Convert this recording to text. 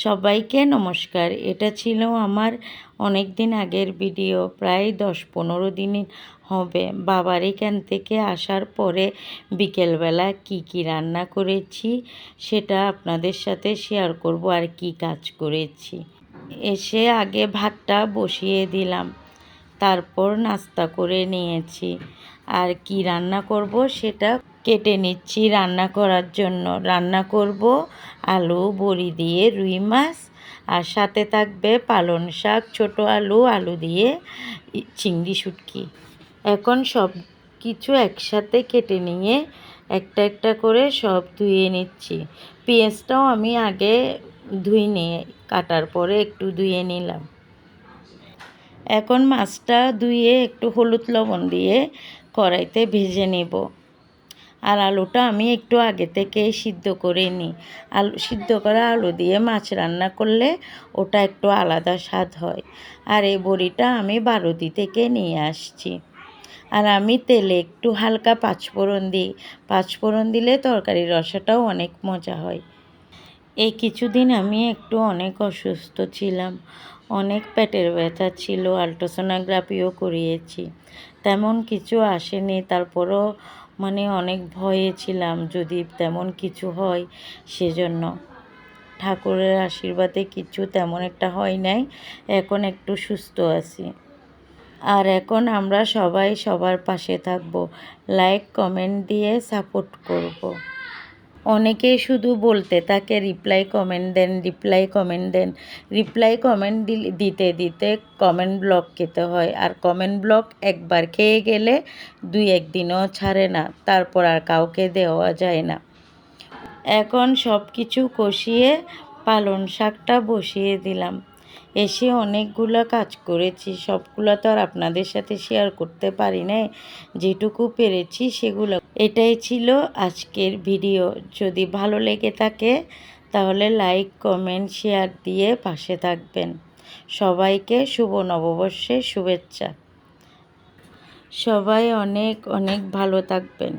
সবাইকে নমস্কার। এটা ছিল আমার অনেক দিন আগের ভিডিও, প্রায় 10-15 দিন হবে। বাবার এখান থেকে আসার পরে বিকেলবেলা কি রান্না করেছি সেটা আপনাদের সাথে শেয়ার করব, আর কি কাজ করেছি। এসে আগে ভাতটা বসিয়ে দিলাম, তারপর নাস্তা করে নিয়েছি। আর কি রান্না করব সেটা কেটে নিচ্ছি রান্না করার জন্য। রান্না করব আলু বড়ি দিয়ে রুই মাছ, আর সাথে থাকবে পালং শাক, ছোট আলু দিয়ে চিংড়ি শুটকি। এখন সব কিছু একসাথে কেটে নিয়ে একটা একটা করে সব ধুয়ে নিচ্ছি। পেঁয়াজটাও আমি আগে নিয়ে কাটার পরে একটু ধুয়ে নিলাম। এখন মাছটা ধুয়ে একটু হলুদ লবণ দিয়ে কড়াইতে ভেজে নেব। আর আলুটা আমি একটু আগে থেকে সিদ্ধ করে নিই। সিদ্ধ করা আলু দিয়ে মাছ রান্না করলে ওটা একটু আলাদা স্বাদ হয়। আর এই বড়িটা আমি বারুদি থেকে নিয়ে আসছি। আর আমি তেলে একটু হালকা পাঁচফোড়ন দিই। পাঁচফোড়ন দিলে তরকারির রসাটাও অনেক মজা হয়। এই কিছুদিন আমি একটু অনেক অসুস্থ ছিলাম, অনেক পেটের ব্যথা ছিল, আল্ট্রাসোনোগ্রাফিও করিয়েছি, তেমন কিছু আসেনি। তারপরও অনেক ভয়ে ছিলাম যদি তেমন কিছু হয়, সেজন্য ঠাকুরের আশীর্বাদে কিছু তেমন একটা হয় নাই। এখন একটু সুস্থ আছি। আর এখন আমরা সবাই সবার পাশে থাকব, লাইক কমেন্ট দিয়ে সাপোর্ট করব। অনেকেই শুধু বলতে তাকে রিপ্লাই কমেন্ট দেন, রিপ্লাই কমেন্ট দেন। রিপ্লাই কমেন্ট দিতে দিতে কমেন্ট ব্লক খেতে হয়। আর কমেন্ট ব্লক একবার খেয়ে গেলে 2-1 দিনও ছাড়ে না, তারপর আর কাউকে দেওয়া যায় না। এখন সব কিছু কষিয়ে পালং শাকটা বসিয়ে দিলাম। এসে অনেকগুলো কাজ করেছি, সবগুলো তো আর আপনাদের সাথে শেয়ার করতে পারি না, যেটুকু পেরেছি সেগুলো। এটাই ছিল আজকের ভিডিও। যদি ভালো লেগে থাকে তাহলে লাইক কমেন্ট শেয়ার দিয়ে পাশে থাকবেন। সবাইকে শুভ নববর্ষের শুভেচ্ছা। সবাই অনেক অনেক ভালো থাকবেন।